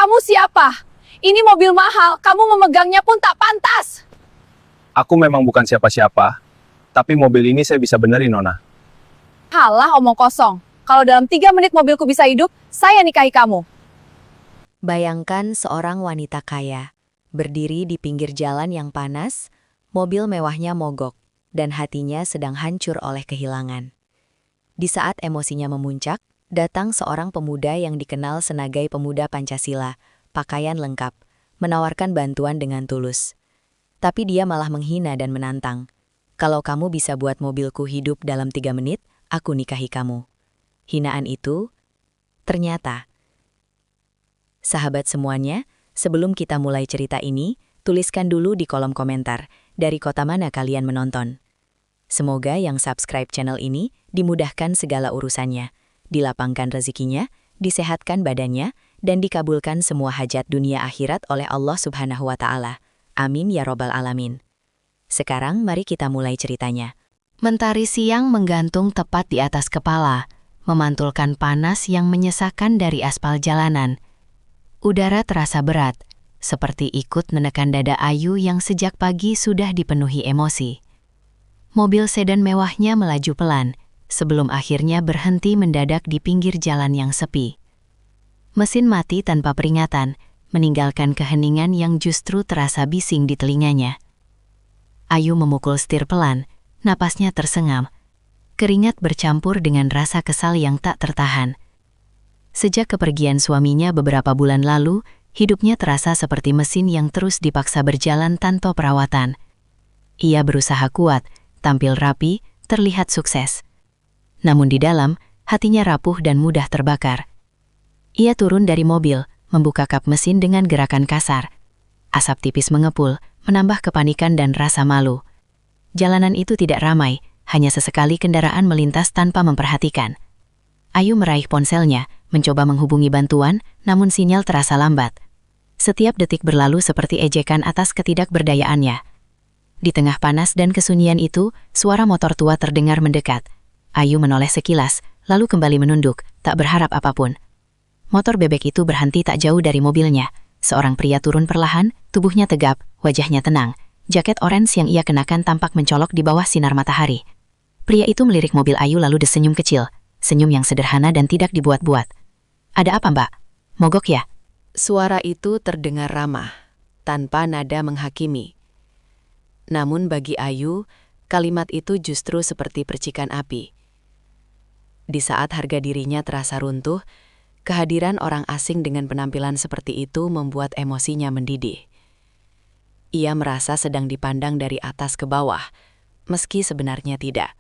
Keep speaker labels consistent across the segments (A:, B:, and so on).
A: Kamu siapa? Ini mobil mahal, kamu memegangnya pun tak pantas.
B: Aku memang bukan siapa-siapa, tapi mobil ini saya bisa benerin, Nona.
A: Halah, omong kosong. Kalau dalam 3 menit mobilku bisa hidup, saya nikahi kamu.
C: Bayangkan seorang wanita kaya, berdiri di pinggir jalan yang panas, mobil mewahnya mogok, dan hatinya sedang hancur oleh kehilangan. Di saat emosinya memuncak, datang seorang pemuda yang dikenal sebagai pemuda Pancasila, pakaian lengkap, menawarkan bantuan dengan tulus. Tapi dia malah menghina dan menantang. Kalau kamu bisa buat mobilku hidup dalam 3 menit, aku nikahi kamu. Hinaan itu, ternyata. Sahabat semuanya, sebelum kita mulai cerita ini, tuliskan dulu di kolom komentar, dari kota mana kalian menonton. Semoga yang subscribe channel ini dimudahkan segala urusannya, dilapangkan rezekinya, disehatkan badannya, dan dikabulkan semua hajat dunia akhirat oleh Allah Subhanahu wa Ta'ala. Amin ya Robbal Alamin. Sekarang mari kita mulai ceritanya. Mentari siang menggantung tepat di atas kepala, memantulkan panas yang menyesakan dari aspal jalanan. Udara terasa berat, seperti ikut menekan dada Ayu yang sejak pagi sudah dipenuhi emosi. Mobil sedan mewahnya melaju pelan, sebelum akhirnya berhenti mendadak di pinggir jalan yang sepi. Mesin mati tanpa peringatan, meninggalkan keheningan yang justru terasa bising di telinganya. Ayu memukul setir pelan, napasnya tersengal. Keringat bercampur dengan rasa kesal yang tak tertahan. Sejak kepergian suaminya beberapa bulan lalu, hidupnya terasa seperti mesin yang terus dipaksa berjalan tanpa perawatan. Ia berusaha kuat, tampil rapi, terlihat sukses. Namun di dalam, hatinya rapuh dan mudah terbakar. Ia turun dari mobil, membuka kap mesin dengan gerakan kasar. Asap tipis mengepul, menambah kepanikan dan rasa malu. Jalanan itu tidak ramai, hanya sesekali kendaraan melintas tanpa memperhatikan. Ayu meraih ponselnya, mencoba menghubungi bantuan, namun sinyal terasa lambat. Setiap detik berlalu seperti ejekan atas ketidakberdayaannya. Di tengah panas dan kesunyian itu, suara motor tua terdengar mendekat. Ayu menoleh sekilas, lalu kembali menunduk, tak berharap apapun. Motor bebek itu berhenti tak jauh dari mobilnya. Seorang pria turun perlahan, tubuhnya tegap, wajahnya tenang. Jaket orange yang ia kenakan tampak mencolok di bawah sinar matahari. Pria itu melirik mobil Ayu lalu tersenyum kecil, senyum yang sederhana dan tidak dibuat-buat. "Ada apa, Mbak? Mogok ya?" Suara itu terdengar ramah, tanpa nada menghakimi. Namun bagi Ayu, kalimat itu justru seperti percikan api. Di saat harga dirinya terasa runtuh, kehadiran orang asing dengan penampilan seperti itu membuat emosinya mendidih. Ia merasa sedang dipandang dari atas ke bawah, meski sebenarnya tidak.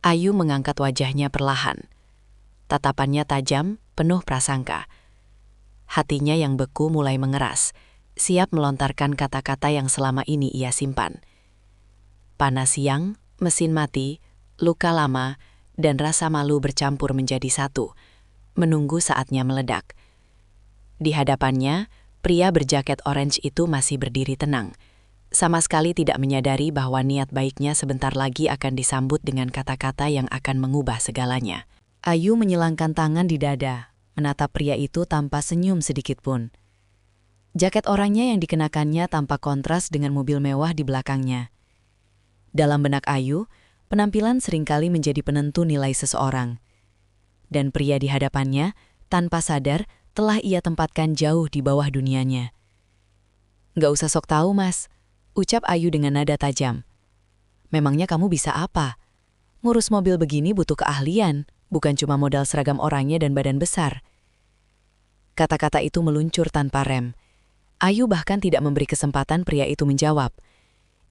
C: Ayu mengangkat wajahnya perlahan. Tatapannya tajam, penuh prasangka. Hatinya yang beku mulai mengeras, siap melontarkan kata-kata yang selama ini ia simpan. Panas siang, mesin mati, luka lama, dan rasa malu bercampur menjadi satu, menunggu saatnya meledak. Di hadapannya, pria berjaket orange itu masih berdiri tenang, sama sekali tidak menyadari bahwa niat baiknya sebentar lagi akan disambut dengan kata-kata yang akan mengubah segalanya. Ayu menyilangkan tangan di dada, menatap pria itu tanpa senyum sedikitpun. Jaket oranye yang dikenakannya tampak kontras dengan mobil mewah di belakangnya. Dalam benak Ayu, penampilan seringkali menjadi penentu nilai seseorang. Dan pria di hadapannya, tanpa sadar, telah ia tempatkan jauh di bawah dunianya. "Nggak usah sok tahu, Mas," ucap Ayu dengan nada tajam. "Memangnya kamu bisa apa? Ngurus mobil begini butuh keahlian, bukan cuma modal seragam oranye dan badan besar." Kata-kata itu meluncur tanpa rem. Ayu bahkan tidak memberi kesempatan pria itu menjawab.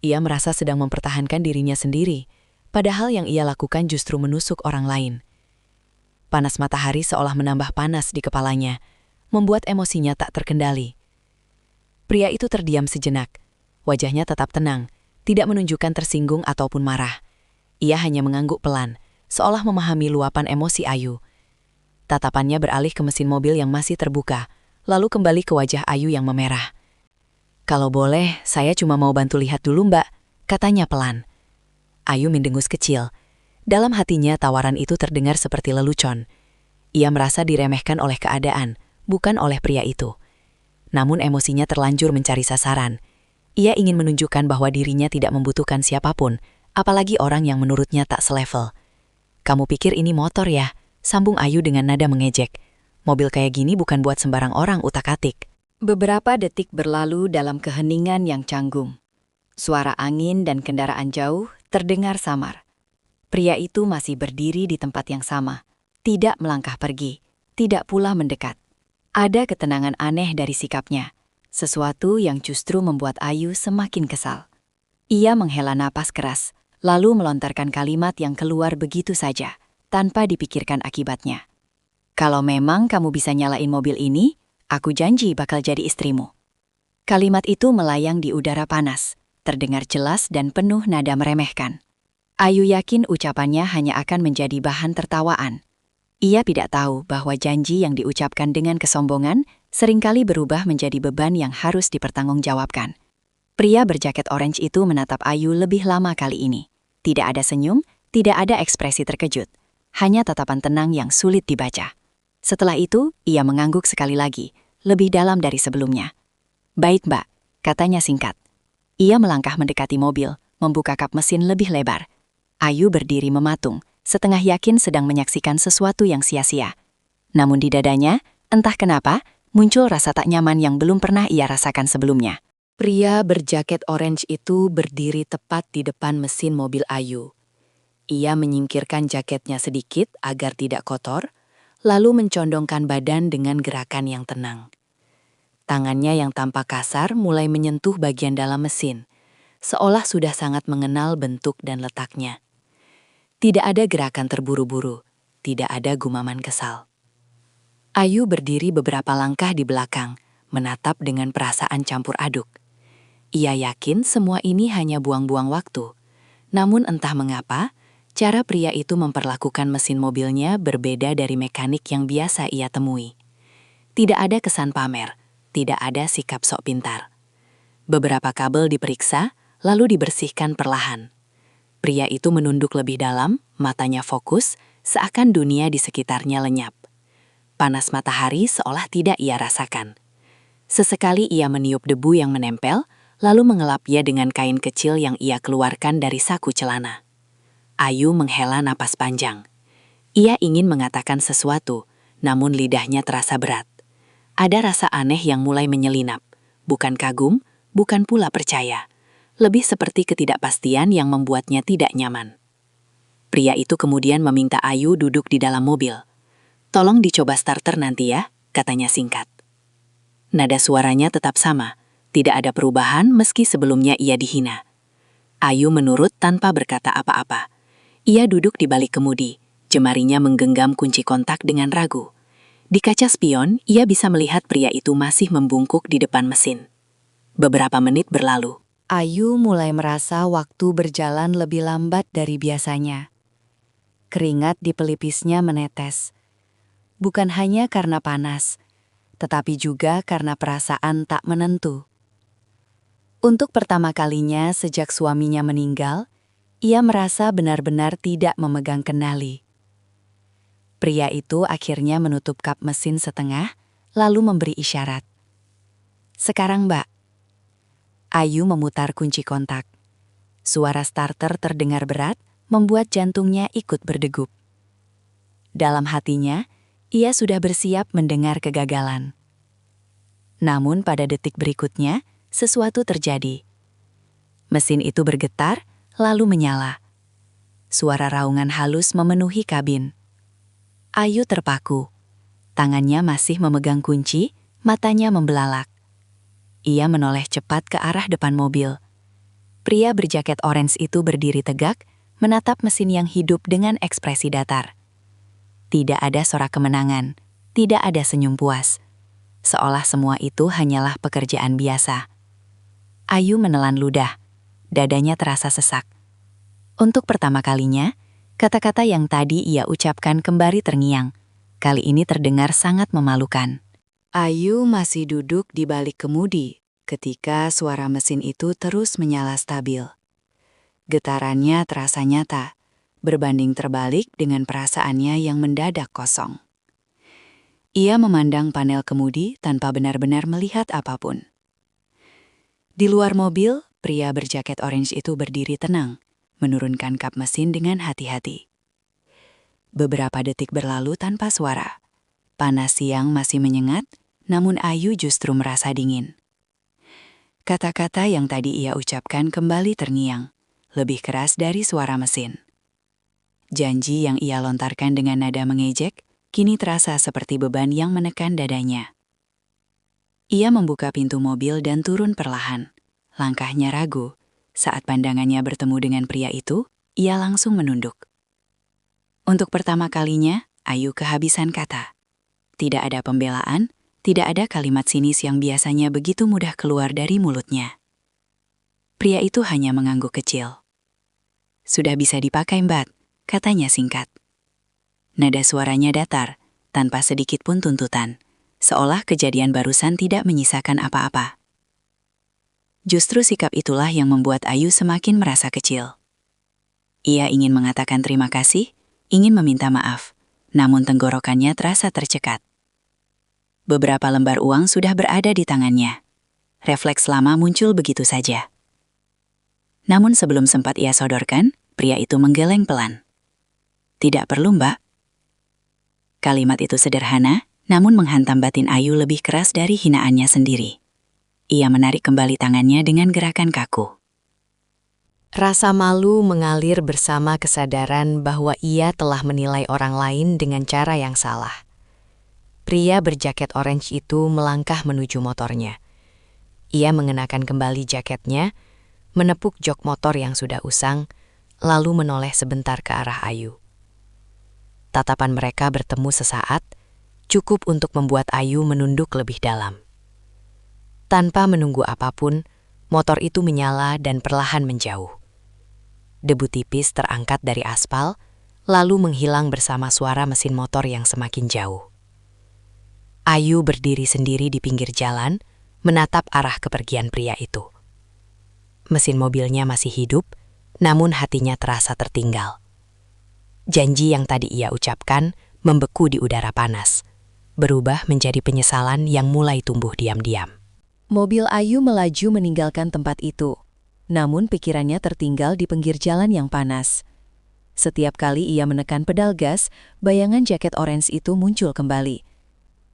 C: Ia merasa sedang mempertahankan dirinya sendiri, padahal yang ia lakukan justru menusuk orang lain. Panas matahari seolah menambah panas di kepalanya, membuat emosinya tak terkendali. Pria itu terdiam sejenak. Wajahnya tetap tenang, tidak menunjukkan tersinggung ataupun marah. Ia hanya mengangguk pelan, seolah memahami luapan emosi Ayu. Tatapannya beralih ke mesin mobil yang masih terbuka, lalu kembali ke wajah Ayu yang memerah. "Kalau boleh, saya cuma mau bantu lihat dulu, Mbak," katanya pelan. Ayu mendengus kecil. Dalam hatinya tawaran itu terdengar seperti lelucon. Ia merasa diremehkan oleh keadaan, bukan oleh pria itu. Namun emosinya terlanjur mencari sasaran. Ia ingin menunjukkan bahwa dirinya tidak membutuhkan siapapun, apalagi orang yang menurutnya tak selevel. "Kamu pikir ini motor ya?" sambung Ayu dengan nada mengejek. "Mobil kayak gini bukan buat sembarang orang utak-atik." Beberapa detik berlalu dalam keheningan yang canggung. Suara angin dan kendaraan jauh terdengar samar. Pria itu masih berdiri di tempat yang sama, tidak melangkah pergi, tidak pula mendekat. Ada ketenangan aneh dari sikapnya, sesuatu yang justru membuat Ayu semakin kesal. Ia menghela napas keras, lalu melontarkan kalimat yang keluar begitu saja, tanpa dipikirkan akibatnya. "Kalau memang kamu bisa nyalain mobil ini, aku janji bakal jadi istrimu." Kalimat itu melayang di udara panas, terdengar jelas dan penuh nada meremehkan. Ayu yakin ucapannya hanya akan menjadi bahan tertawaan. Ia tidak tahu bahwa janji yang diucapkan dengan kesombongan seringkali berubah menjadi beban yang harus dipertanggungjawabkan. Pria berjaket orange itu menatap Ayu lebih lama kali ini. Tidak ada senyum, tidak ada ekspresi terkejut. Hanya tatapan tenang yang sulit dibaca. Setelah itu, ia mengangguk sekali lagi, lebih dalam dari sebelumnya. "Baik, Mbak," katanya singkat. Ia melangkah mendekati mobil, membuka kap mesin lebih lebar. Ayu berdiri mematung, setengah yakin sedang menyaksikan sesuatu yang sia-sia. Namun di dadanya, entah kenapa, muncul rasa tak nyaman yang belum pernah ia rasakan sebelumnya. Pria berjaket orange itu berdiri tepat di depan mesin mobil Ayu. Ia menyingkirkan jaketnya sedikit agar tidak kotor, lalu mencondongkan badan dengan gerakan yang tenang. Tangannya yang tampak kasar mulai menyentuh bagian dalam mesin, seolah sudah sangat mengenal bentuk dan letaknya. Tidak ada gerakan terburu-buru, tidak ada gumaman kesal. Ayu berdiri beberapa langkah di belakang, menatap dengan perasaan campur aduk. Ia yakin semua ini hanya buang-buang waktu. Namun entah mengapa, cara pria itu memperlakukan mesin mobilnya berbeda dari mekanik yang biasa ia temui. Tidak ada kesan pamer, tidak ada sikap sok pintar. Beberapa kabel diperiksa, lalu dibersihkan perlahan. Pria itu menunduk lebih dalam, matanya fokus, seakan dunia di sekitarnya lenyap. Panas matahari seolah tidak ia rasakan. Sesekali ia meniup debu yang menempel, lalu mengelapnya dengan kain kecil yang ia keluarkan dari saku celana. Ayu menghela napas panjang. Ia ingin mengatakan sesuatu, namun lidahnya terasa berat. Ada rasa aneh yang mulai menyelinap, bukan kagum, bukan pula percaya. Lebih seperti ketidakpastian yang membuatnya tidak nyaman. Pria itu kemudian meminta Ayu duduk di dalam mobil. "Tolong dicoba starter nanti ya," katanya singkat. Nada suaranya tetap sama, tidak ada perubahan meski sebelumnya ia dihina. Ayu menurut tanpa berkata apa-apa. Ia duduk di balik kemudi, jemarinya menggenggam kunci kontak dengan ragu. Di kaca spion, ia bisa melihat pria itu masih membungkuk di depan mesin. Beberapa menit berlalu. Ayu mulai merasa waktu berjalan lebih lambat dari biasanya. Keringat di pelipisnya menetes. Bukan hanya karena panas, tetapi juga karena perasaan tak menentu. Untuk pertama kalinya sejak suaminya meninggal, ia merasa benar-benar tidak memegang kendali. Pria itu akhirnya menutup kap mesin setengah, lalu memberi isyarat. "Sekarang, Mbak." Ayu memutar kunci kontak. Suara starter terdengar berat, membuat jantungnya ikut berdegup. Dalam hatinya, ia sudah bersiap mendengar kegagalan. Namun pada detik berikutnya, sesuatu terjadi. Mesin itu bergetar, lalu menyala. Suara raungan halus memenuhi kabin. Ayu terpaku. Tangannya masih memegang kunci, matanya membelalak. Ia menoleh cepat ke arah depan mobil. Pria berjaket orange itu berdiri tegak, menatap mesin yang hidup dengan ekspresi datar. Tidak ada sorak kemenangan, tidak ada senyum puas. Seolah semua itu hanyalah pekerjaan biasa. Ayu menelan ludah, dadanya terasa sesak. Untuk pertama kalinya, kata-kata yang tadi ia ucapkan kembali terngiang. Kali ini terdengar sangat memalukan. Ayu masih duduk di balik kemudi ketika suara mesin itu terus menyala stabil. Getarannya terasa nyata, berbanding terbalik dengan perasaannya yang mendadak kosong. Ia memandang panel kemudi tanpa benar-benar melihat apapun. Di luar mobil, pria berjaket orange itu berdiri tenang, menurunkan kap mesin dengan hati-hati. Beberapa detik berlalu tanpa suara. Panas siang masih menyengat, namun Ayu justru merasa dingin. Kata-kata yang tadi ia ucapkan kembali terngiang, lebih keras dari suara mesin. Janji yang ia lontarkan dengan nada mengejek, kini terasa seperti beban yang menekan dadanya. Ia membuka pintu mobil dan turun perlahan. Langkahnya ragu. Saat pandangannya bertemu dengan pria itu, ia langsung menunduk. Untuk pertama kalinya, Ayu kehabisan kata. Tidak ada pembelaan, tidak ada kalimat sinis yang biasanya begitu mudah keluar dari mulutnya. Pria itu hanya mengangguk kecil. "Sudah bisa dipakai, Mbak," katanya singkat. Nada suaranya datar, tanpa sedikit pun tuntutan, seolah kejadian barusan tidak menyisakan apa-apa. Justru sikap itulah yang membuat Ayu semakin merasa kecil. Ia ingin mengatakan terima kasih, ingin meminta maaf, namun tenggorokannya terasa tercekat. Beberapa lembar uang sudah berada di tangannya. Refleks lama muncul begitu saja. Namun sebelum sempat ia sodorkan, pria itu menggeleng pelan. "Tidak perlu, Mbak." Kalimat itu sederhana, namun menghantam batin Ayu lebih keras dari hinaannya sendiri. Ia menarik kembali tangannya dengan gerakan kaku. Rasa malu mengalir bersama kesadaran bahwa ia telah menilai orang lain dengan cara yang salah. Pria berjaket orange itu melangkah menuju motornya. Ia mengenakan kembali jaketnya, menepuk jok motor yang sudah usang, lalu menoleh sebentar ke arah Ayu. Tatapan mereka bertemu sesaat, cukup untuk membuat Ayu menunduk lebih dalam. Tanpa menunggu apapun, motor itu menyala dan perlahan menjauh. Debu tipis terangkat dari aspal, lalu menghilang bersama suara mesin motor yang semakin jauh. Ayu berdiri sendiri di pinggir jalan, menatap arah kepergian pria itu. Mesin mobilnya masih hidup, namun hatinya terasa tertinggal. Janji yang tadi ia ucapkan membeku di udara panas, berubah menjadi penyesalan yang mulai tumbuh diam-diam. Mobil Ayu melaju meninggalkan tempat itu, namun pikirannya tertinggal di pinggir jalan yang panas. Setiap kali ia menekan pedal gas, bayangan jaket orange itu muncul kembali.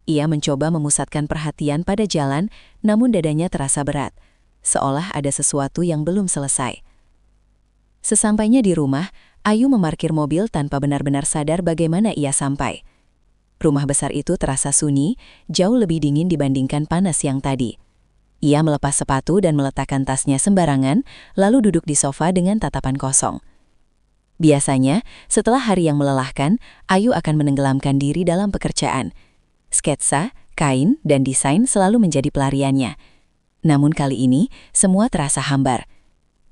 C: Ia mencoba memusatkan perhatian pada jalan, namun dadanya terasa berat, seolah ada sesuatu yang belum selesai. Sesampainya di rumah, Ayu memarkir mobil tanpa benar-benar sadar bagaimana ia sampai. Rumah besar itu terasa sunyi, jauh lebih dingin dibandingkan panas yang tadi. Ia melepas sepatu dan meletakkan tasnya sembarangan, lalu duduk di sofa dengan tatapan kosong. Biasanya, setelah hari yang melelahkan, Ayu akan menenggelamkan diri dalam pekerjaan. Sketsa, kain, dan desain selalu menjadi pelariannya. Namun kali ini, semua terasa hambar.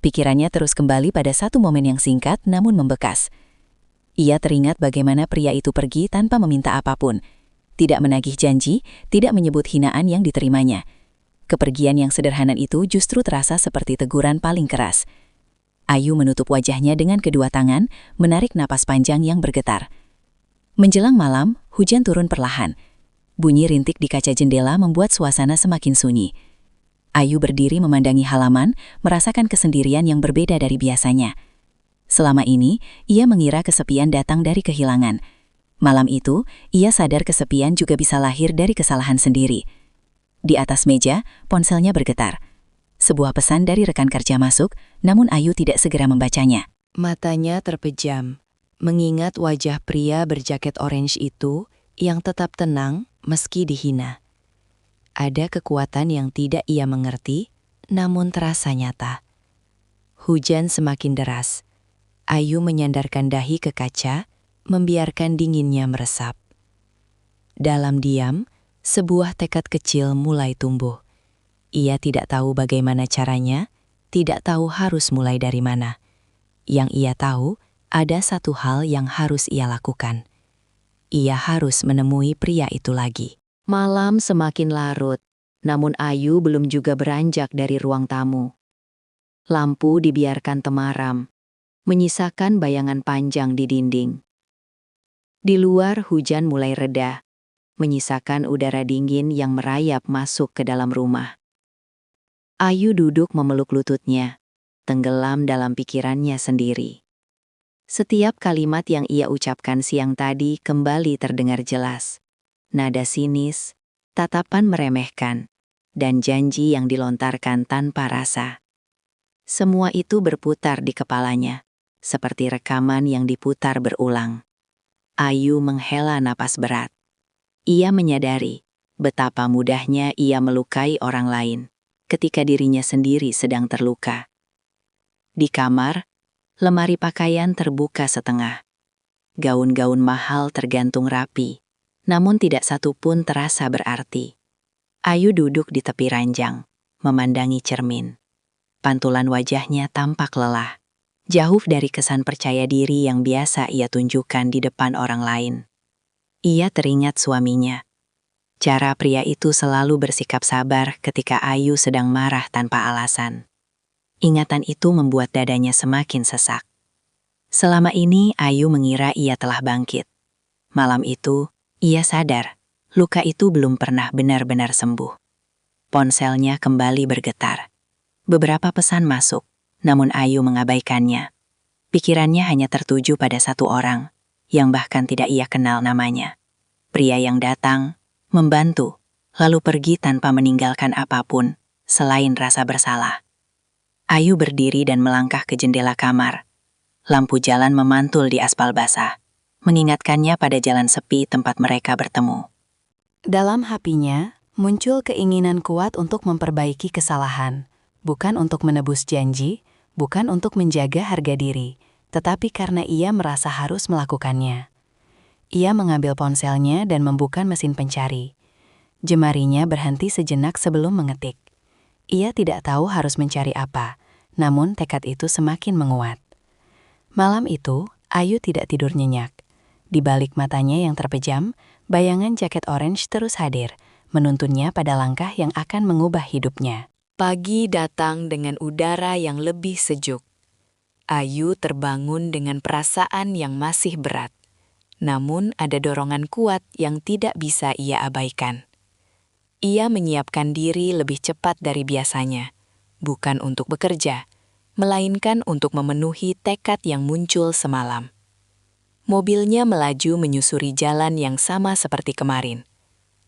C: Pikirannya terus kembali pada satu momen yang singkat namun membekas. Ia teringat bagaimana pria itu pergi tanpa meminta apapun. Tidak menagih janji, tidak menyebut hinaan yang diterimanya. Kepergian yang sederhana itu justru terasa seperti teguran paling keras. Ayu menutup wajahnya dengan kedua tangan, menarik napas panjang yang bergetar. Menjelang malam, hujan turun perlahan. Bunyi rintik di kaca jendela membuat suasana semakin sunyi. Ayu berdiri memandangi halaman, merasakan kesendirian yang berbeda dari biasanya. Selama ini, ia mengira kesepian datang dari kehilangan. Malam itu, ia sadar kesepian juga bisa lahir dari kesalahan sendiri. Di atas meja, ponselnya bergetar. Sebuah pesan dari rekan kerja masuk, namun Ayu tidak segera membacanya. Matanya terpejam, mengingat wajah pria berjaket orange itu yang tetap tenang meski dihina. Ada kekuatan yang tidak ia mengerti, namun terasa nyata. Hujan semakin deras. Ayu menyandarkan dahi ke kaca, membiarkan dinginnya meresap. Dalam diam, sebuah tekad kecil mulai tumbuh. Ia tidak tahu bagaimana caranya, tidak tahu harus mulai dari mana. Yang ia tahu, ada satu hal yang harus ia lakukan. Ia harus menemui pria itu lagi. Malam semakin larut, namun Ayu belum juga beranjak dari ruang tamu. Lampu dibiarkan temaram, menyisakan bayangan panjang di dinding. Di luar hujan mulai reda, menyisakan udara dingin yang merayap masuk ke dalam rumah. Ayu duduk memeluk lututnya, tenggelam dalam pikirannya sendiri. Setiap kalimat yang ia ucapkan siang tadi kembali terdengar jelas. Nada sinis, tatapan meremehkan, dan janji yang dilontarkan tanpa rasa. Semua itu berputar di kepalanya, seperti rekaman yang diputar berulang. Ayu menghela napas berat. Ia menyadari betapa mudahnya ia melukai orang lain ketika dirinya sendiri sedang terluka. Di kamar, lemari pakaian terbuka setengah. Gaun-gaun mahal tergantung rapi, namun tidak satu pun terasa berarti. Ayu duduk di tepi ranjang, memandangi cermin. Pantulan wajahnya tampak lelah, jauh dari kesan percaya diri yang biasa ia tunjukkan di depan orang lain. Ia teringat suaminya. Cara pria itu selalu bersikap sabar ketika Ayu sedang marah tanpa alasan. Ingatan itu membuat dadanya semakin sesak. Selama ini Ayu mengira ia telah bangkit. Malam itu, ia sadar, luka itu belum pernah benar-benar sembuh. Ponselnya kembali bergetar. Beberapa pesan masuk, namun Ayu mengabaikannya. Pikirannya hanya tertuju pada satu orang, yang bahkan tidak ia kenal namanya. Pria yang datang, membantu, lalu pergi tanpa meninggalkan apapun, selain rasa bersalah. Ayu berdiri dan melangkah ke jendela kamar. Lampu jalan memantul di aspal basah, mengingatkannya pada jalan sepi tempat mereka bertemu.
D: Dalam hatinya, muncul keinginan kuat untuk memperbaiki kesalahan, bukan untuk menebus janji, bukan untuk menjaga harga diri, tetapi karena ia merasa harus melakukannya. Ia mengambil ponselnya dan membuka mesin pencari. Jemarinya berhenti sejenak sebelum mengetik. Ia tidak tahu harus mencari apa, namun tekad itu semakin menguat. Malam itu, Ayu tidak tidur nyenyak. Di balik matanya yang terpejam, bayangan jaket orange terus hadir, menuntunnya pada langkah yang akan mengubah hidupnya.
C: Pagi datang dengan udara yang lebih sejuk. Ayu terbangun dengan perasaan yang masih berat. Namun ada dorongan kuat yang tidak bisa ia abaikan. Ia menyiapkan diri lebih cepat dari biasanya, bukan untuk bekerja, melainkan untuk memenuhi tekad yang muncul semalam. Mobilnya melaju menyusuri jalan yang sama seperti kemarin.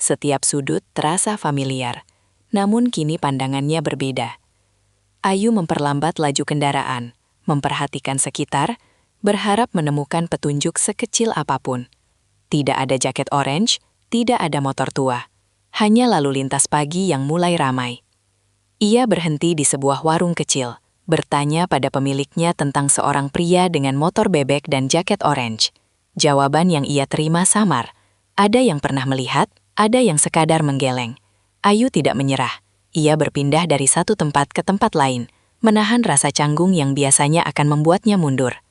C: Setiap sudut terasa familiar, namun kini pandangannya berbeda. Ayu memperlambat laju kendaraan, memperhatikan sekitar, berharap menemukan petunjuk sekecil apapun. Tidak ada jaket orange, tidak ada motor tua. Hanya lalu lintas pagi yang mulai ramai. Ia berhenti di sebuah warung kecil, bertanya pada pemiliknya tentang seorang pria dengan motor bebek dan jaket orange. Jawaban yang ia terima samar. Ada yang pernah melihat, ada yang sekadar menggeleng. Ayu tidak menyerah. Ia berpindah dari satu tempat ke tempat lain, menahan rasa canggung yang biasanya akan membuatnya mundur.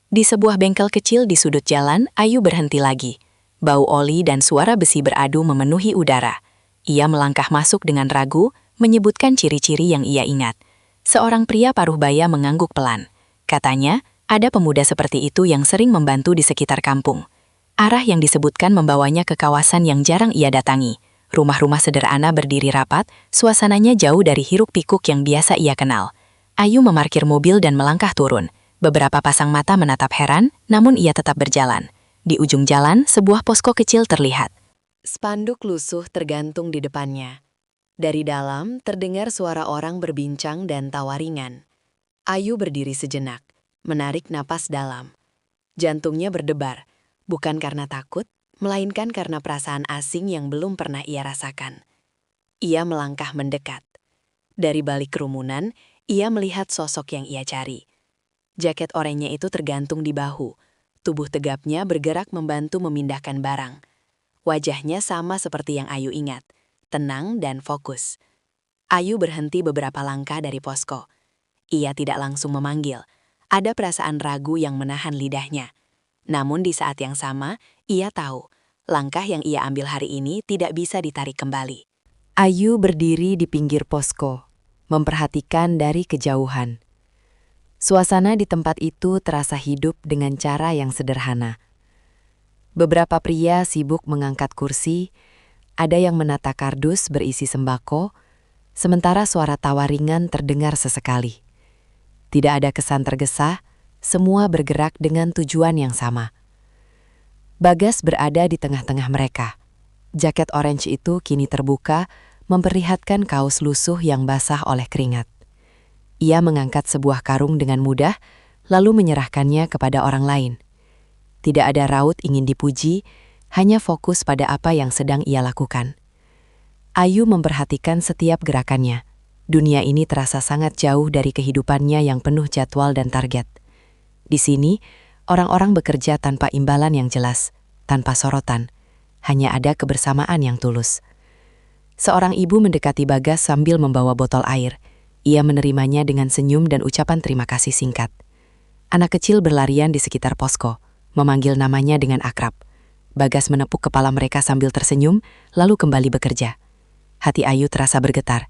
C: Di sebuah bengkel kecil di sudut jalan, Ayu berhenti lagi. Bau oli dan suara besi beradu memenuhi udara. Ia melangkah masuk dengan ragu, menyebutkan ciri-ciri yang ia ingat. Seorang pria paruh baya mengangguk pelan. Katanya, ada pemuda seperti itu yang sering membantu di sekitar kampung. Arah yang disebutkan membawanya ke kawasan yang jarang ia datangi. Rumah-rumah sederhana berdiri rapat, suasananya jauh dari hiruk-pikuk yang biasa ia kenal. Ayu memarkir mobil dan melangkah turun. Beberapa pasang mata menatap heran, namun ia tetap berjalan. Di ujung jalan, sebuah posko kecil terlihat. Spanduk lusuh tergantung di depannya. Dari dalam, terdengar suara orang berbincang dan tawa ringan. Ayu berdiri sejenak, menarik napas dalam. Jantungnya berdebar, bukan karena takut, melainkan karena perasaan asing yang belum pernah ia rasakan. Ia melangkah mendekat. Dari balik kerumunan, ia melihat sosok yang ia cari. Jaket oranye itu tergantung di bahu. Tubuh tegapnya bergerak membantu memindahkan barang. Wajahnya sama seperti yang Ayu ingat, tenang dan fokus. Ayu berhenti beberapa langkah dari posko. Ia tidak langsung memanggil. Ada perasaan ragu yang menahan lidahnya. Namun di saat yang sama, ia tahu, langkah yang ia ambil hari ini tidak bisa ditarik kembali. Ayu berdiri di pinggir posko, memperhatikan dari kejauhan. Suasana di tempat itu terasa hidup dengan cara yang sederhana. Beberapa pria sibuk mengangkat kursi, ada yang menata kardus berisi sembako, sementara suara tawa ringan terdengar sesekali. Tidak ada kesan tergesa, semua bergerak dengan tujuan yang sama. Bagas berada di tengah-tengah mereka. Jaket orange itu kini terbuka, memperlihatkan kaos lusuh yang basah oleh keringat. Ia mengangkat sebuah karung dengan mudah, lalu menyerahkannya kepada orang lain. Tidak ada raut ingin dipuji, hanya fokus pada apa yang sedang ia lakukan. Ayu memperhatikan setiap gerakannya. Dunia ini terasa sangat jauh dari kehidupannya yang penuh jadwal dan target. Di sini, orang-orang bekerja tanpa imbalan yang jelas, tanpa sorotan. Hanya ada kebersamaan yang tulus. Seorang ibu mendekati Bagas sambil membawa botol air. Ia menerimanya dengan senyum dan ucapan terima kasih singkat. Anak kecil berlarian di sekitar posko, memanggil namanya dengan akrab. Bagas menepuk kepala mereka sambil tersenyum, lalu kembali bekerja. Hati Ayu terasa bergetar.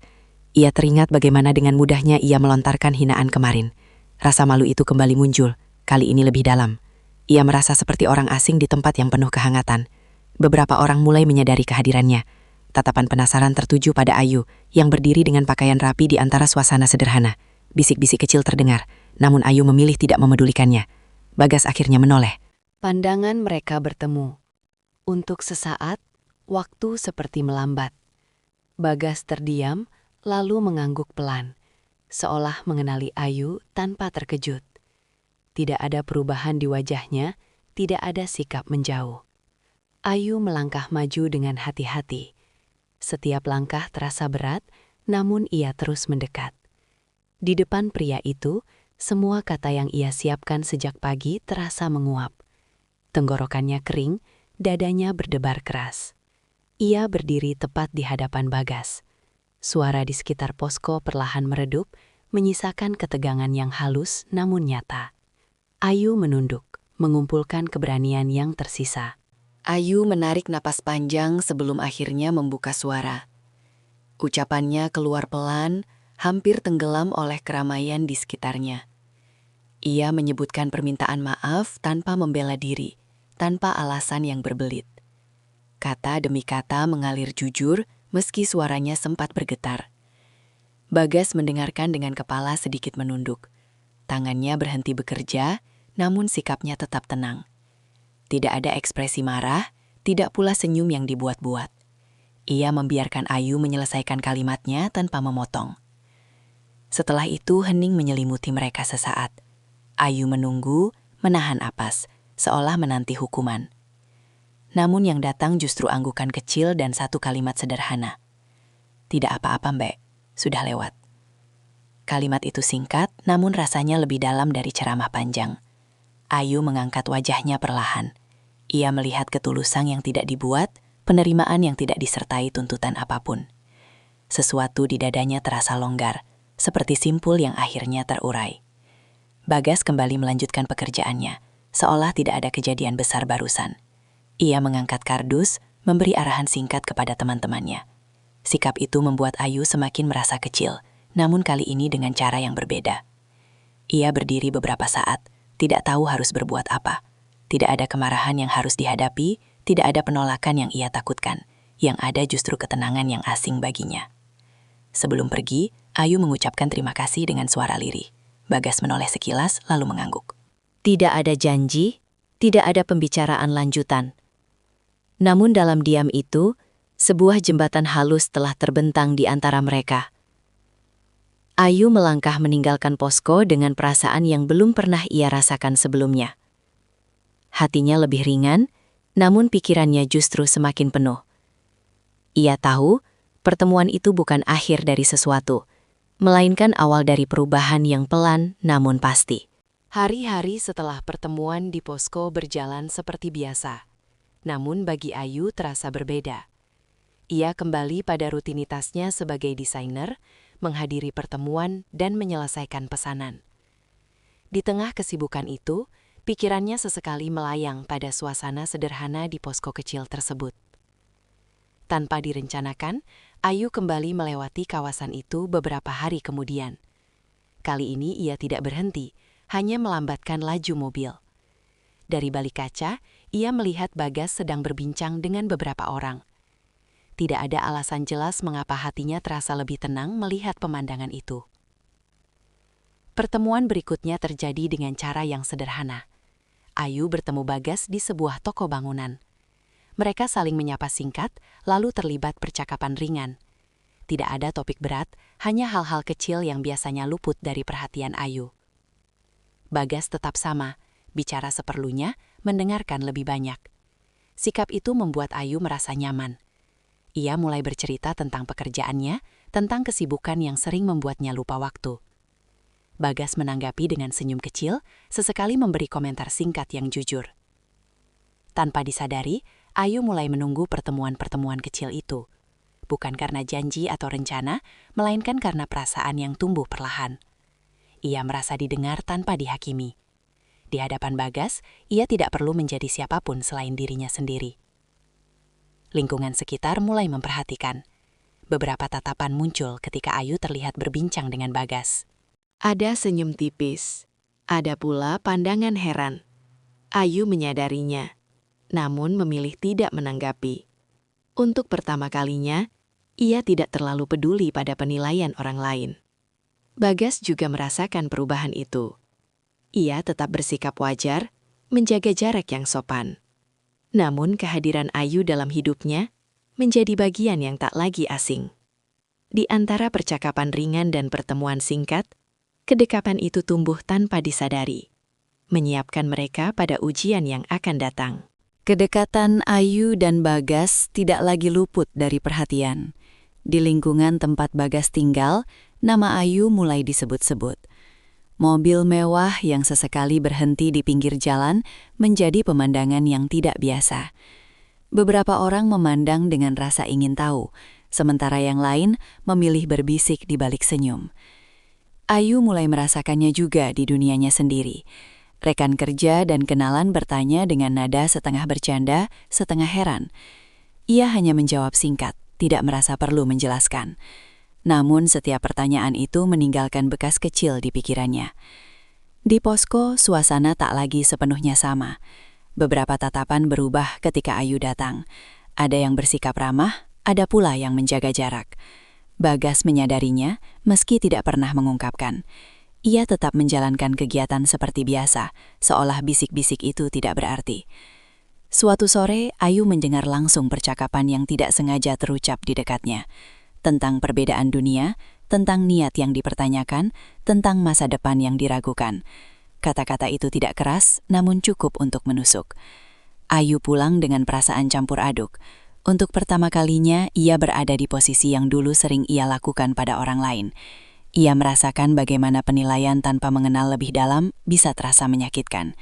C: Ia teringat bagaimana dengan mudahnya ia melontarkan hinaan kemarin. Rasa malu itu kembali muncul, kali ini lebih dalam. Ia merasa seperti orang asing di tempat yang penuh kehangatan. Beberapa orang mulai menyadari kehadirannya. Tatapan penasaran tertuju pada Ayu, yang berdiri dengan pakaian rapi di antara suasana sederhana. Bisik-bisik kecil terdengar, namun Ayu memilih tidak memedulikannya. Bagas akhirnya menoleh. Pandangan mereka bertemu. Untuk sesaat, waktu seperti melambat. Bagas terdiam, lalu mengangguk pelan, seolah mengenali Ayu tanpa terkejut. Tidak ada perubahan di wajahnya, tidak ada sikap menjauh. Ayu melangkah maju dengan hati-hati. Setiap langkah terasa berat, namun ia terus mendekat. Di depan pria itu, semua kata yang ia siapkan sejak pagi terasa menguap. Tenggorokannya kering, dadanya berdebar keras. Ia berdiri tepat di hadapan Bagas. Suara di sekitar posko perlahan meredup, menyisakan ketegangan yang halus namun nyata. Ayu menunduk, mengumpulkan keberanian yang tersisa. Ayu menarik napas panjang sebelum akhirnya membuka suara. Ucapannya keluar pelan, hampir tenggelam oleh keramaian di sekitarnya. Ia menyebutkan permintaan maaf tanpa membela diri, tanpa alasan yang berbelit. Kata demi kata mengalir jujur, meski suaranya sempat bergetar. Bagas mendengarkan dengan kepala sedikit menunduk. Tangannya berhenti bekerja, namun sikapnya tetap tenang. Tidak ada ekspresi marah, tidak pula senyum yang dibuat-buat. Ia membiarkan Ayu menyelesaikan kalimatnya tanpa memotong. Setelah itu hening menyelimuti mereka sesaat. Ayu menunggu, menahan napas, seolah menanti hukuman. Namun yang datang justru anggukan kecil dan satu kalimat sederhana. Tidak apa-apa, Mbak, sudah lewat. Kalimat itu singkat, namun rasanya lebih dalam dari ceramah panjang. Ayu mengangkat wajahnya perlahan. Ia melihat ketulusan yang tidak dibuat, penerimaan yang tidak disertai tuntutan apapun. Sesuatu di dadanya terasa longgar, seperti simpul yang akhirnya terurai. Bagas kembali melanjutkan pekerjaannya, seolah tidak ada kejadian besar barusan. Ia mengangkat kardus, memberi arahan singkat kepada teman-temannya. Sikap itu membuat Ayu semakin merasa kecil, namun kali ini dengan cara yang berbeda. Ia berdiri beberapa saat, tidak tahu harus berbuat apa. Tidak ada kemarahan yang harus dihadapi, tidak ada penolakan yang ia takutkan. Yang ada justru ketenangan yang asing baginya. Sebelum pergi, Ayu mengucapkan terima kasih dengan suara lirih. Bagas menoleh sekilas lalu mengangguk. Tidak ada janji, tidak ada pembicaraan lanjutan. Namun dalam diam itu, sebuah jembatan halus telah terbentang di antara mereka. Ayu melangkah meninggalkan posko dengan perasaan yang belum pernah ia rasakan sebelumnya. Hatinya lebih ringan, namun pikirannya justru semakin penuh. Ia tahu, pertemuan itu bukan akhir dari sesuatu, melainkan awal dari perubahan yang pelan namun pasti. Hari-hari setelah pertemuan di posko berjalan seperti biasa. Namun bagi Ayu terasa berbeda. Ia kembali pada rutinitasnya sebagai desainer, menghadiri pertemuan dan menyelesaikan pesanan. Di tengah kesibukan itu, pikirannya sesekali melayang pada suasana sederhana di posko kecil tersebut. Tanpa direncanakan, Ayu kembali melewati kawasan itu beberapa hari kemudian. Kali ini ia tidak berhenti, hanya melambatkan laju mobil. Dari balik kaca,
D: ia melihat Bagas sedang berbincang dengan beberapa orang. Tidak ada alasan jelas mengapa hatinya terasa lebih tenang melihat pemandangan itu. Pertemuan berikutnya terjadi dengan cara yang sederhana. Ayu bertemu Bagas di sebuah toko bangunan. Mereka saling menyapa singkat, lalu terlibat percakapan ringan. Tidak ada topik berat, hanya hal-hal kecil yang biasanya luput dari perhatian Ayu. Bagas tetap sama, bicara seperlunya, mendengarkan lebih banyak. Sikap itu membuat Ayu merasa nyaman. Ia mulai bercerita tentang pekerjaannya, tentang kesibukan yang sering membuatnya lupa waktu. Bagas menanggapi dengan senyum kecil, sesekali memberi komentar singkat yang jujur. Tanpa disadari, Ayu mulai menunggu pertemuan-pertemuan kecil itu. Bukan karena janji atau rencana, melainkan karena perasaan yang tumbuh perlahan. Ia merasa didengar tanpa dihakimi. Di hadapan Bagas, ia tidak perlu menjadi siapapun selain dirinya sendiri. Lingkungan sekitar mulai memperhatikan. Beberapa tatapan muncul ketika Ayu terlihat berbincang dengan Bagas.
E: Ada senyum tipis. Ada pula pandangan heran. Ayu menyadarinya, namun memilih tidak menanggapi. Untuk pertama kalinya, ia tidak terlalu peduli pada penilaian orang lain. Bagas juga merasakan perubahan itu. Ia tetap bersikap wajar, menjaga jarak yang sopan. Namun kehadiran Ayu dalam hidupnya menjadi bagian yang tak lagi asing. Di antara percakapan ringan dan pertemuan singkat, kedekatan itu tumbuh tanpa disadari, menyiapkan mereka pada ujian yang akan datang.
C: Kedekatan Ayu dan Bagas tidak lagi luput dari perhatian. Di lingkungan tempat Bagas tinggal, nama Ayu mulai disebut-sebut. Mobil mewah yang sesekali berhenti di pinggir jalan menjadi pemandangan yang tidak biasa. Beberapa orang memandang dengan rasa ingin tahu, sementara yang lain memilih berbisik di balik senyum. Ayu mulai merasakannya juga di dunianya sendiri. Rekan kerja dan kenalan bertanya dengan nada setengah bercanda, setengah heran. Ia hanya menjawab singkat, tidak merasa perlu menjelaskan. Namun setiap pertanyaan itu meninggalkan bekas kecil di pikirannya. Di posko, suasana tak lagi sepenuhnya sama. Beberapa tatapan berubah ketika Ayu datang. Ada yang bersikap ramah, ada pula yang menjaga jarak. Bagas menyadarinya, meski tidak pernah mengungkapkan. Ia tetap menjalankan kegiatan seperti biasa, seolah bisik-bisik itu tidak berarti. Suatu sore, Ayu mendengar langsung percakapan yang tidak sengaja terucap di dekatnya. Tentang perbedaan dunia, tentang niat yang dipertanyakan, tentang masa depan yang diragukan. Kata-kata itu tidak keras, namun cukup untuk menusuk. Ayu pulang dengan perasaan campur aduk. Untuk pertama kalinya, ia berada di posisi yang dulu sering ia lakukan pada orang lain. Ia merasakan bagaimana penilaian tanpa mengenal lebih dalam bisa terasa menyakitkan.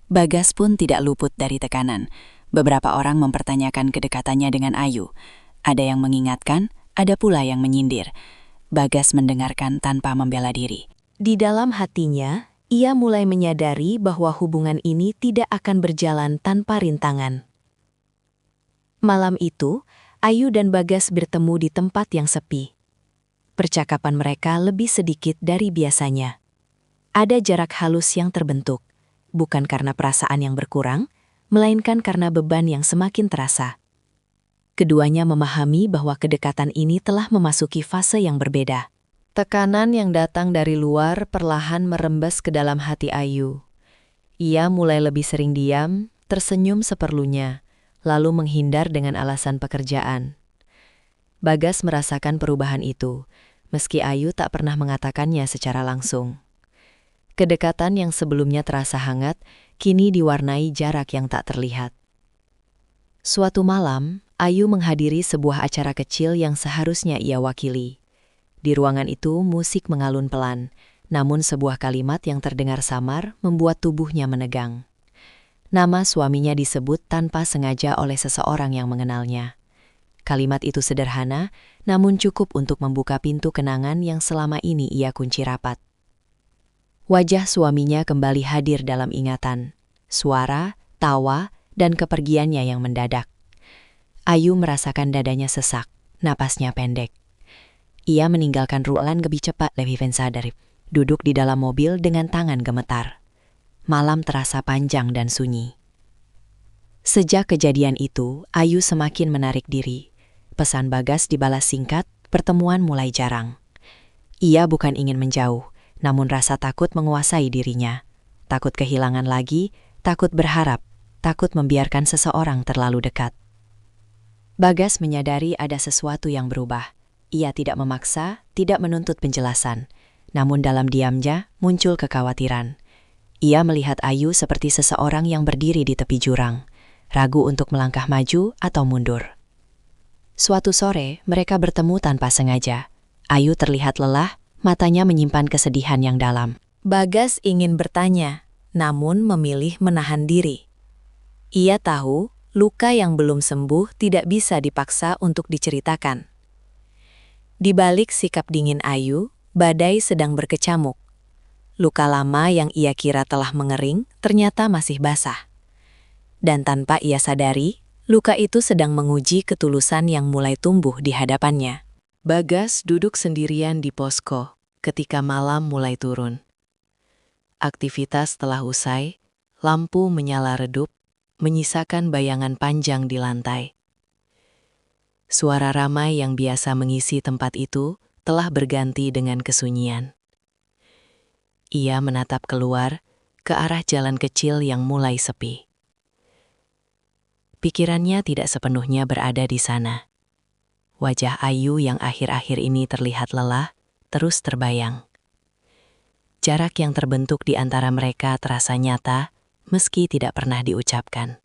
C: Bagas pun tidak luput dari tekanan. Beberapa orang mempertanyakan kedekatannya dengan Ayu. Ada yang mengingatkan, ada pula yang menyindir. Bagas mendengarkan tanpa membela diri.
E: Di dalam hatinya, ia mulai menyadari bahwa hubungan ini tidak akan berjalan tanpa rintangan. Malam itu, Ayu dan Bagas bertemu di tempat yang sepi. Percakapan mereka lebih sedikit dari biasanya. Ada jarak halus yang terbentuk, bukan karena perasaan yang berkurang, melainkan karena beban yang semakin terasa. Keduanya memahami bahwa kedekatan ini telah memasuki fase yang berbeda.
C: Tekanan yang datang dari luar perlahan merembes ke dalam hati Ayu. Ia mulai lebih sering diam, tersenyum seperlunya, lalu menghindar dengan alasan pekerjaan. Bagas merasakan perubahan itu, meski Ayu tak pernah mengatakannya secara langsung. Kedekatan yang sebelumnya terasa hangat, kini diwarnai jarak yang tak terlihat. Suatu malam, Ayu menghadiri sebuah acara kecil yang seharusnya ia wakili. Di ruangan itu, musik mengalun pelan, namun sebuah kalimat yang terdengar samar membuat tubuhnya menegang. Nama suaminya disebut tanpa sengaja oleh seseorang yang mengenalnya. Kalimat itu sederhana, namun cukup untuk membuka pintu kenangan yang selama ini ia kunci rapat. Wajah suaminya kembali hadir dalam ingatan. Suara, tawa, dan kepergiannya yang mendadak. Ayu merasakan dadanya sesak, napasnya pendek. Ia meninggalkan ruangan lebih cepat lebih sadar, duduk di dalam mobil dengan tangan gemetar. Malam terasa panjang dan sunyi. Sejak kejadian itu, Ayu semakin menarik diri. Pesan Bagas dibalas singkat, pertemuan mulai jarang. Ia bukan ingin menjauh, namun rasa takut menguasai dirinya. Takut kehilangan lagi, takut berharap, takut membiarkan seseorang terlalu dekat. Bagas menyadari ada sesuatu yang berubah. Ia tidak memaksa, tidak menuntut penjelasan. Namun dalam diamnya muncul kekhawatiran. Ia melihat Ayu seperti seseorang yang berdiri di tepi jurang, ragu untuk melangkah maju atau mundur. Suatu sore, mereka bertemu tanpa sengaja. Ayu terlihat lelah, matanya menyimpan kesedihan yang dalam. Bagas ingin bertanya, namun memilih menahan diri. Ia tahu luka yang belum sembuh tidak bisa dipaksa untuk diceritakan. Di balik sikap dingin Ayu, badai sedang berkecamuk. Luka lama yang ia kira telah mengering ternyata masih basah. Dan tanpa ia sadari, luka itu sedang menguji ketulusan yang mulai tumbuh di hadapannya.
E: Bagas duduk sendirian di posko ketika malam mulai turun. Aktivitas telah usai, lampu menyala redup, menyisakan bayangan panjang di lantai. Suara ramai yang biasa mengisi tempat itu telah berganti dengan kesunyian. Ia menatap keluar ke arah jalan kecil yang mulai sepi. Pikirannya tidak sepenuhnya berada di sana. Wajah Ayu yang akhir-akhir ini terlihat lelah terus terbayang. Jarak yang terbentuk di antara mereka terasa nyata meski tidak pernah diucapkan.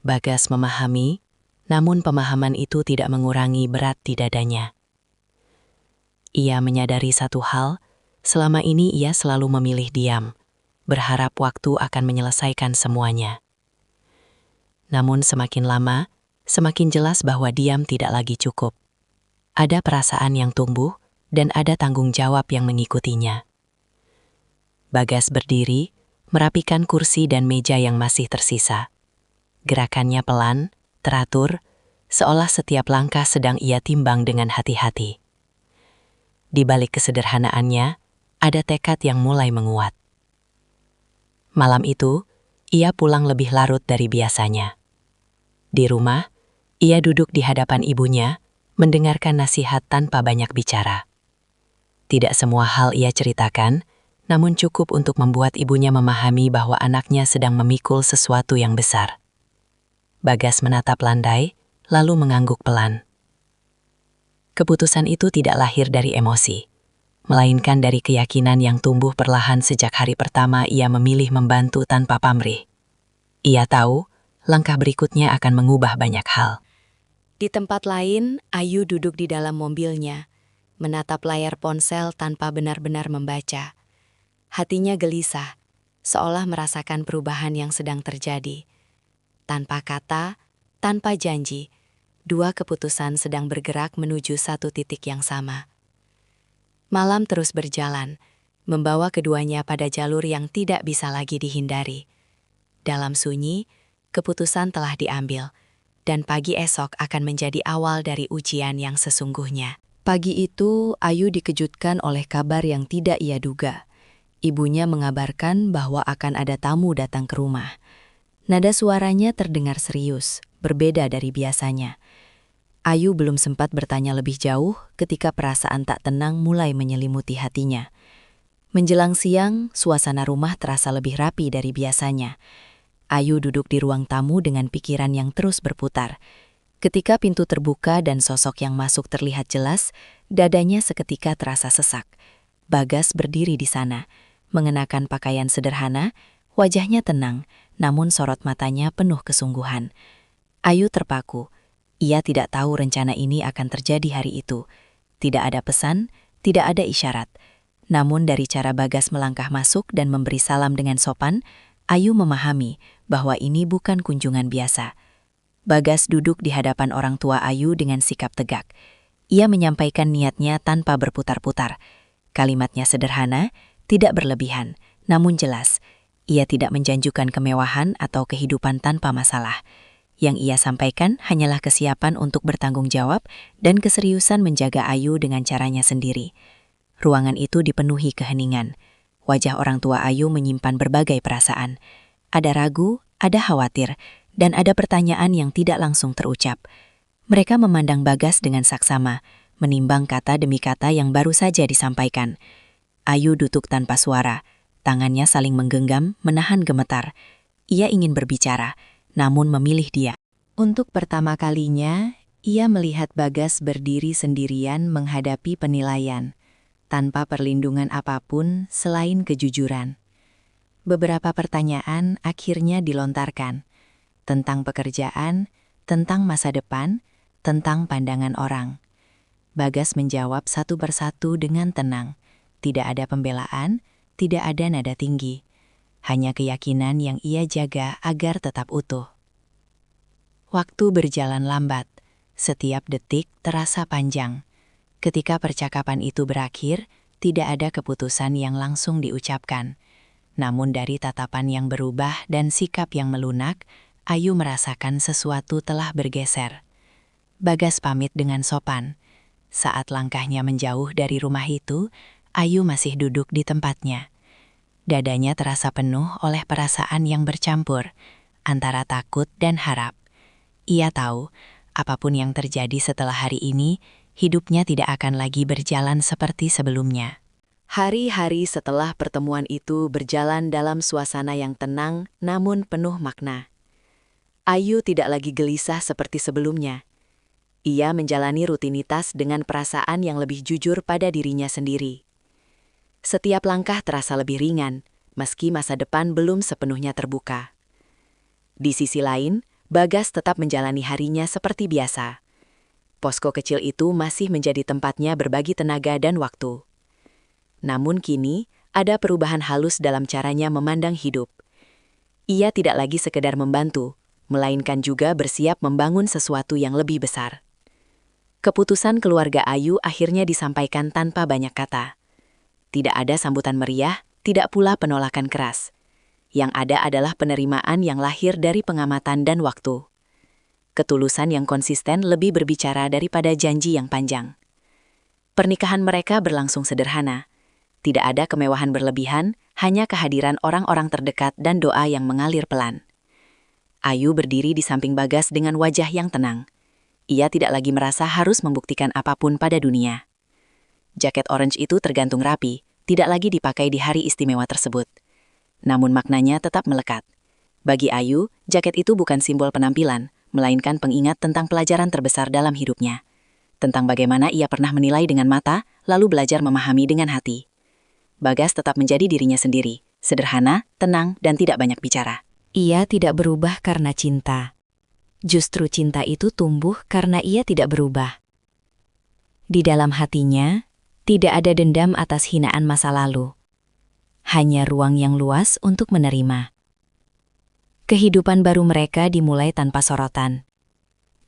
E: Bagas memahami, namun pemahaman itu tidak mengurangi berat di dadanya. Ia menyadari satu hal, selama ini ia selalu memilih diam, berharap waktu akan menyelesaikan semuanya. Namun semakin lama, semakin jelas bahwa diam tidak lagi cukup. Ada perasaan yang tumbuh dan ada tanggung jawab yang mengikutinya. Bagas berdiri, merapikan kursi dan meja yang masih tersisa. Gerakannya pelan, teratur, seolah setiap langkah sedang ia timbang dengan hati-hati. Di balik kesederhanaannya, ada tekad yang mulai menguat. Malam itu, ia pulang lebih larut dari biasanya. Di rumah, ia duduk di hadapan ibunya, mendengarkan nasihat tanpa banyak bicara. Tidak semua hal ia ceritakan, namun cukup untuk membuat ibunya memahami bahwa anaknya sedang memikul sesuatu yang besar. Bagas menatap landai, lalu mengangguk pelan. Keputusan itu tidak lahir dari emosi, melainkan dari keyakinan yang tumbuh perlahan sejak hari pertama ia memilih membantu tanpa pamrih. Ia tahu, langkah berikutnya akan mengubah banyak hal.
C: Di tempat lain, Ayu duduk di dalam mobilnya, menatap layar ponsel tanpa benar-benar membaca. Hatinya gelisah, seolah merasakan perubahan yang sedang terjadi. Tanpa kata, tanpa janji, dua keputusan sedang bergerak menuju satu titik yang sama. Malam terus berjalan, membawa keduanya pada jalur yang tidak bisa lagi dihindari. Dalam sunyi, keputusan telah diambil, dan pagi esok akan menjadi awal dari ujian yang sesungguhnya. Pagi itu, Ayu dikejutkan oleh kabar yang tidak ia duga. Ibunya mengabarkan bahwa akan ada tamu datang ke rumah. Nada suaranya terdengar serius, berbeda dari biasanya. Ayu belum sempat bertanya lebih jauh ketika perasaan tak tenang mulai menyelimuti hatinya. Menjelang siang, suasana rumah terasa lebih rapi dari biasanya. Ayu duduk di ruang tamu dengan pikiran yang terus berputar. Ketika pintu terbuka dan sosok yang masuk terlihat jelas, dadanya seketika terasa sesak. Bagas berdiri di sana, mengenakan pakaian sederhana, wajahnya tenang, namun sorot matanya penuh kesungguhan. Ayu terpaku. Ia tidak tahu rencana ini akan terjadi hari itu. Tidak ada pesan, tidak ada isyarat. Namun dari cara Bagas melangkah masuk dan memberi salam dengan sopan, Ayu memahami bahwa ini bukan kunjungan biasa. Bagas duduk di hadapan orang tua Ayu dengan sikap tegak. Ia menyampaikan niatnya tanpa berputar-putar. Kalimatnya sederhana, tidak berlebihan, namun jelas. Ia tidak menjanjikan kemewahan atau kehidupan tanpa masalah. Yang ia sampaikan hanyalah kesiapan untuk bertanggung jawab dan keseriusan menjaga Ayu dengan caranya sendiri. Ruangan itu dipenuhi keheningan. Wajah orang tua Ayu menyimpan berbagai perasaan. Ada ragu, ada khawatir, dan ada pertanyaan yang tidak langsung terucap. Mereka memandang Bagas dengan saksama, menimbang kata demi kata yang baru saja disampaikan. Ayu duduk tanpa suara, tangannya saling menggenggam, menahan gemetar. Ia ingin berbicara, namun memilih diam. Untuk pertama kalinya, ia melihat Bagas berdiri sendirian menghadapi penilaian, tanpa perlindungan apapun selain kejujuran. Beberapa pertanyaan akhirnya dilontarkan, tentang pekerjaan, tentang masa depan, tentang pandangan orang. Bagas menjawab satu persatu dengan tenang. Tidak ada pembelaan, tidak ada nada tinggi. Hanya keyakinan yang ia jaga agar tetap utuh. Waktu berjalan lambat. Setiap detik terasa panjang. Ketika percakapan itu berakhir, tidak ada keputusan yang langsung diucapkan. Namun dari tatapan yang berubah dan sikap yang melunak, Ayu merasakan sesuatu telah bergeser. Bagas pamit dengan sopan. Saat langkahnya menjauh dari rumah itu, Ayu masih duduk di tempatnya. Dadanya terasa penuh oleh perasaan yang bercampur, antara takut dan harap. Ia tahu, apapun yang terjadi setelah hari ini, hidupnya tidak akan lagi berjalan seperti sebelumnya. Hari-hari setelah pertemuan itu berjalan dalam suasana yang tenang namun penuh makna. Ayu tidak lagi gelisah seperti sebelumnya. Ia menjalani rutinitas dengan perasaan yang lebih jujur pada dirinya sendiri. Setiap langkah terasa lebih ringan, meski masa depan belum sepenuhnya terbuka. Di sisi lain, Bagas tetap menjalani harinya seperti biasa. Posko kecil itu masih menjadi tempatnya berbagi tenaga dan waktu. Namun kini, ada perubahan halus dalam caranya memandang hidup. Ia tidak lagi sekedar membantu, melainkan juga bersiap membangun sesuatu yang lebih besar. Keputusan keluarga Ayu akhirnya disampaikan tanpa banyak kata. Tidak ada sambutan meriah, tidak pula penolakan keras. Yang ada adalah penerimaan yang lahir dari pengamatan dan waktu. Ketulusan yang konsisten lebih berbicara daripada janji yang panjang. Pernikahan mereka berlangsung sederhana. Tidak ada kemewahan berlebihan, hanya kehadiran orang-orang terdekat dan doa yang mengalir pelan. Ayu berdiri di samping Bagas dengan wajah yang tenang. Ia tidak lagi merasa harus membuktikan apapun pada dunia. Jaket orange itu tergantung rapi, tidak lagi dipakai di hari istimewa tersebut. Namun maknanya tetap melekat. Bagi Ayu, jaket itu bukan simbol penampilan, melainkan pengingat tentang pelajaran terbesar dalam hidupnya. Tentang bagaimana ia pernah menilai dengan mata, lalu belajar memahami dengan hati. Bagas tetap menjadi dirinya sendiri, sederhana, tenang, dan tidak banyak bicara. Ia tidak berubah karena cinta. Justru cinta itu tumbuh karena ia tidak berubah. Di dalam hatinya, tidak ada dendam atas hinaan masa lalu. Hanya ruang yang luas untuk menerima. Kehidupan baru mereka dimulai tanpa sorotan.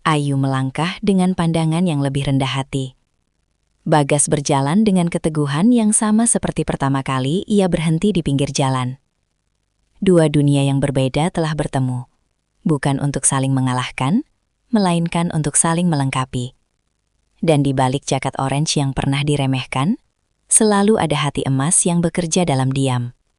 C: Ayu melangkah dengan pandangan yang lebih rendah hati. Bagas berjalan dengan keteguhan yang sama seperti pertama kali ia berhenti di pinggir jalan. Dua dunia yang berbeda telah bertemu, bukan untuk saling mengalahkan, melainkan untuk saling melengkapi. Dan di balik jaket orange yang pernah diremehkan, selalu ada hati emas yang bekerja dalam diam.